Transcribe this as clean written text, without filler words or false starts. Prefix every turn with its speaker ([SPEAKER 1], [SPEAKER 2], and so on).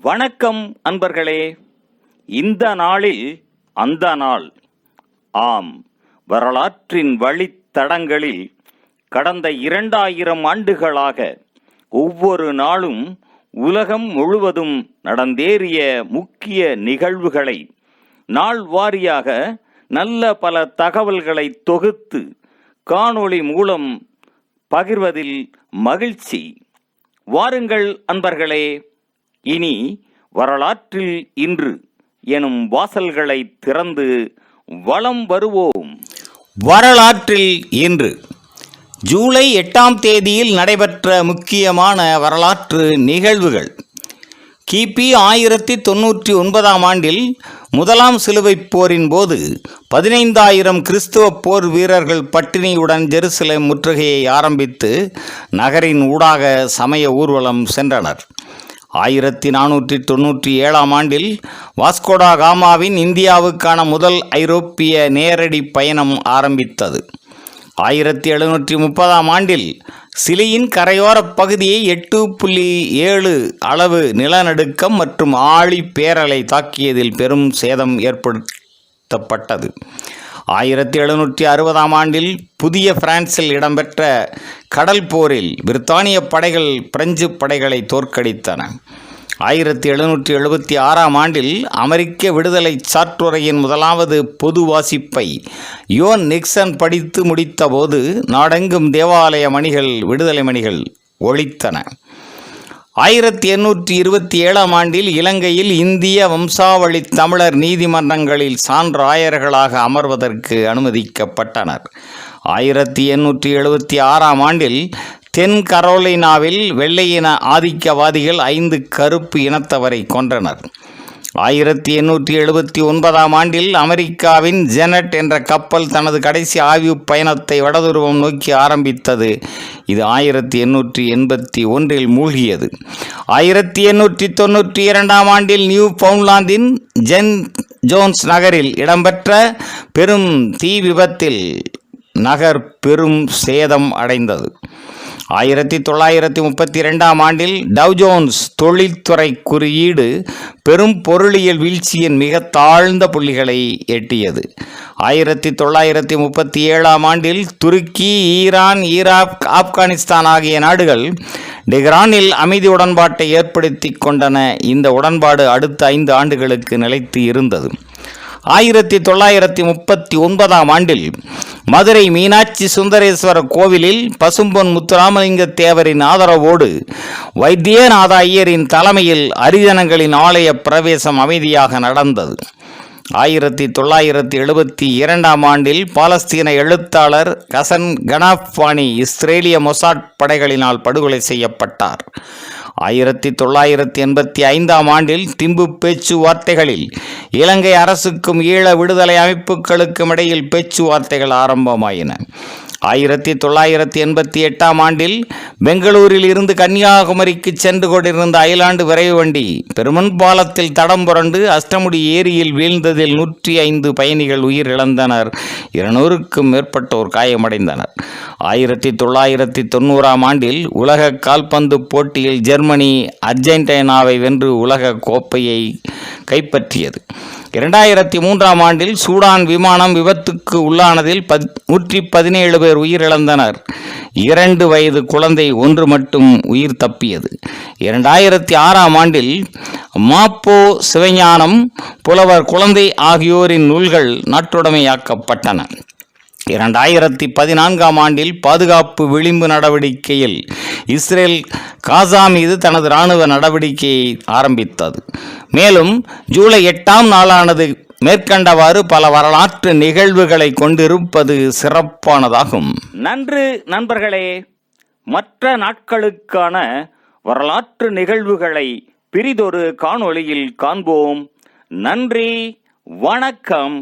[SPEAKER 1] வணக்கம் அன்பர்களே. இந்த நாளில் அந்த நாள். ஆம், வரலாற்றின் வழித்தடங்களில் கடந்த 2000 ஆண்டுகளாக ஒவ்வொரு நாளும் உலகம் முழுவதும் நடந்தேறிய முக்கிய நிகழ்வுகளை நாள் வாரியாக நல்ல பல தகவல்களை தொகுத்து காணொளி மூலம் பகிர்வதில் மகிழ்ச்சி. வாருங்கள் அன்பர்களே, இனி வரலாற்றில் இன்று எனும் வாசல்களை திறந்து வலம் வருவோம்.
[SPEAKER 2] வரலாற்றில் இன்று ஜூலை 8ஆம் தேதியில் நடைபெற்ற முக்கியமான வரலாற்று நிகழ்வுகள். கிபி 1099ஆம் ஆண்டில் முதலாம் சிலுவைப் போரின் போது 15,000 கிறிஸ்துவ போர் வீரர்கள் பட்டினியுடன் ஜெருசலேம் முற்றுகையை ஆரம்பித்து நகரின் ஊடாக சமய ஊர்வலம் சென்றனர். 1497ஆம் ஆண்டில் வாஸ்கோடா காமாவின் இந்தியாவுக்கான முதல் ஐரோப்பிய நேரடி பயணம் ஆரம்பித்தது. 1730ஆம் ஆண்டில் சிலியின் கரையோரப் பகுதியை 8.7 அளவு நிலநடுக்கம் மற்றும் ஆழி பேரலை தாக்கியதில் பெரும் சேதம் ஏற்படுத்தப்பட்டது. 1760ஆம் ஆண்டில் புதிய பிரான்சில் இடம்பெற்ற கடல் போரில் பிரித்தானிய படைகள் பிரெஞ்சு படைகளை தோற்கடித்தன. 1776ஆம் ஆண்டில் அமெரிக்க விடுதலை சாற்றுரையின் முதலாவது பொது வாசிப்பை யோன் நிக்சன் படித்து முடித்தபோது நாடெங்கும் தேவாலய மணிகள், விடுதலை மணிகள் ஒலித்தன. 1827ஆம் ஆண்டில் இலங்கையில் இந்திய வம்சாவளி தமிழர் நீதிமன்றங்களில் சான்றாயர்களாக அமர்வதற்கு அனுமதிக்கப்பட்டனர். 1876ஆம் ஆண்டில் தென் கரோலினாவில் வெள்ளையின ஆதிக்கவாதிகள் 5 கருப்பு இனத்தவரை கொன்றனர். 1879ஆம் ஆண்டில் அமெரிக்காவின் ஜெனட் என்ற கப்பல் தனது கடைசி ஆய்வு பயணத்தை வடதுருவம் நோக்கி ஆரம்பித்தது. இது 1881இல் மூழ்கியது. 1892ஆம் ஆண்டில் நியூ பவுண்ட்லாந்தின் ஜோன்ஸ் நகரில் இடம்பெற்ற பெரும் தீ விபத்தில் நகர் பெரும் சேதம் அடைந்தது. 1932ஆம் ஆண்டில் டவ் ஜோன்ஸ் தொழில்துறை குறியீடு பெரும் பொருளியல் வீழ்ச்சியின் மிக தாழ்ந்த புள்ளிகளை எட்டியது. 1937ஆம் ஆண்டில் துருக்கி, ஈரான், ஈராக், ஆப்கானிஸ்தான் ஆகிய நாடுகள் டெஹ்ரானில் அமைதி உடன்பாட்டை ஏற்படுத்தி கொண்டன. இந்த உடன்பாடு அடுத்த 5 ஆண்டுகளுக்கு நிலைத்து இருந்தது. 1939ஆம் ஆண்டில் மதுரை மீனாட்சி சுந்தரேஸ்வரர் கோவிலில் பசும்பொன் முத்துராமலிங்க தேவரின் ஆதரவோடு வைத்தியநாத ஐயரின் தலைமையில் ஹரிஜனங்களின் ஆலய பிரவேசம் அமைதியாக நடந்தது. 1972ஆம் ஆண்டில் பாலஸ்தீன எழுத்தாளர் ஹசன் கனாஃபானி இஸ்ரேலிய மொசாட் படைகளினால் படுகொலை செய்யப்பட்டார். 1985ஆம் ஆண்டில் திம்பு பேச்சுவார்த்தைகளில் இலங்கை அரசுக்கும் ஈழ விடுதலை அமைப்புகளுக்கும் இடையில் பேச்சுவார்த்தைகள் ஆரம்பமாயின. 1988ஆம் ஆண்டில் பெங்களூரில் இருந்து கன்னியாகுமரிக்கு சென்று கொண்டிருந்த ஐலாண்டு விரைவு வண்டி பெருமன் பாலத்தில் தடம் புரண்டு அஷ்டமுடி ஏரியில் வீழ்ந்ததில் 105 பயணிகள் உயிரிழந்தனர். 200க்கும் மேற்பட்டோர் காயமடைந்தனர். 1990ஆம் ஆண்டில் உலக கால்பந்து போட்டியில் ஜெர்மனி அர்ஜென்டினாவை வென்று உலக கோப்பையை கைப்பற்றியது. 2003ஆம் ஆண்டில் சூடான் விமானம் விபத்துக்கு உள்ளானதில் 117 பேர் உயிரிழந்தனர். 2 வயது குழந்தை ஒன்று மட்டும் உயிர் தப்பியது. 2006ஆம் ஆண்டில் மாப்போ சிவஞானம், புலவர் குழந்தை ஆகியோரின் நூல்கள் நாட்டுடைமையாக்கப்பட்டன. 2014ஆம் ஆண்டில் பாதுகாப்பு விளிம்பு நடவடிக்கையில் இஸ்ரேல் காசா மீது தனது இராணுவ நடவடிக்கையை ஆரம்பித்தது. மேலும் ஜூலை 8ஆம் நாளானது மேற்கண்டவாறு பல வரலாற்று நிகழ்வுகளை கொண்டிருப்பது சிறப்பானதாகும்.
[SPEAKER 1] நன்று நண்பர்களே. மற்ற நாட்களுக்கான வரலாற்று நிகழ்வுகளை பிரிதொரு காணொளியில் காண்போம். நன்றி, வணக்கம்.